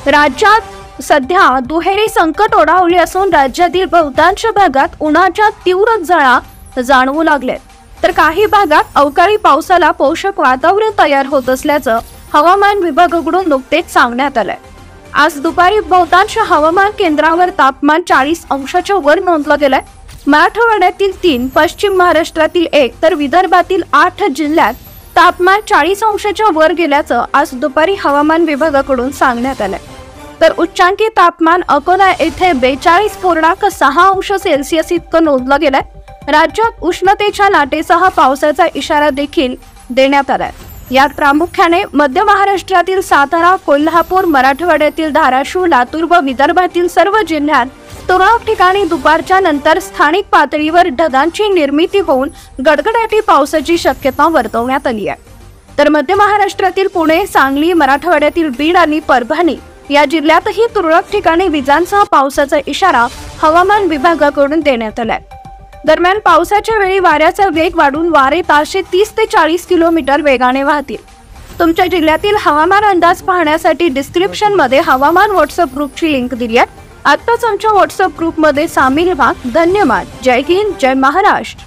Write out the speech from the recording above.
राज्यात सध्या दुहेरी संकट ओढावले असून राज्यातील बहुतांश भागात उन्हाच्या तीव्र झळा जाणवू लागले, तर काही भागात अवकाळी पावसाला पोषक वातावरण तयार होत असल्याचं हवामान विभागाकडून नुकतेच सांगण्यात आलंय। आज दुपारी बहुतांश हवामान केंद्रावर तापमान 40 अंशाच्या वर नोंदलं गेलंय। मराठवाड्यातील 3, पश्चिम महाराष्ट्रातील 1 तर विदर्भातील 8 जिल्ह्यात तापमान 40 अंशाच्या वर गेल्याचं आज दुपारी हवामान विभागाकडून सांगण्यात आलंय। तर उच्चांकी तापमान अकोला येथे 42.6 अंश सेल्सिअस इतकं नोंदलं गेलंय। राज्यात उष्णतेच्या लाटेसह पावसाचा इशारा देखील देण्यात आलाय। यात प्रामुख्याने मध्य महाराष्ट्रातील सातारा, कोल्हापूर, मराठवाड्यातील धाराशिव, लातूर व विदर्भातील सर्व जिल्ह्यात तुरळक ठिकाणी दुपारच्या नंतर स्थानिक पातळीवर ढगांची निर्मिती होऊन गडगडाटी पावसाची शक्यता वर्तवण्यात आली आहे। तर मध्य महाराष्ट्रातील पुणे, सांगली, मराठवाड्यातील बीड आणि परभणी या जिल्ह्यातही तुरळक ठिकाणी विजांसह पावसाचा इशारा हवामान विभागाकडून देण्यात आलाय। दरम्यान पावसाच्या वेळी वाऱ्याचा वेग वाढून वारे ताशी 30 ते 40 किलोमीटर वेगाने वाहतील। तुमच्या जिल्ह्यातील हवामान अंदाज पाहण्यासाठी डिस्क्रिप्शन मध्ये हवामान व्हॉट्सअप ग्रुपची लिंक दिली आहे। आत्ताच आमच्या व्हॉट्सअप ग्रुपमध्ये सामील व्हा। धन्यवाद। जय हिंद, जय महाराष्ट्र।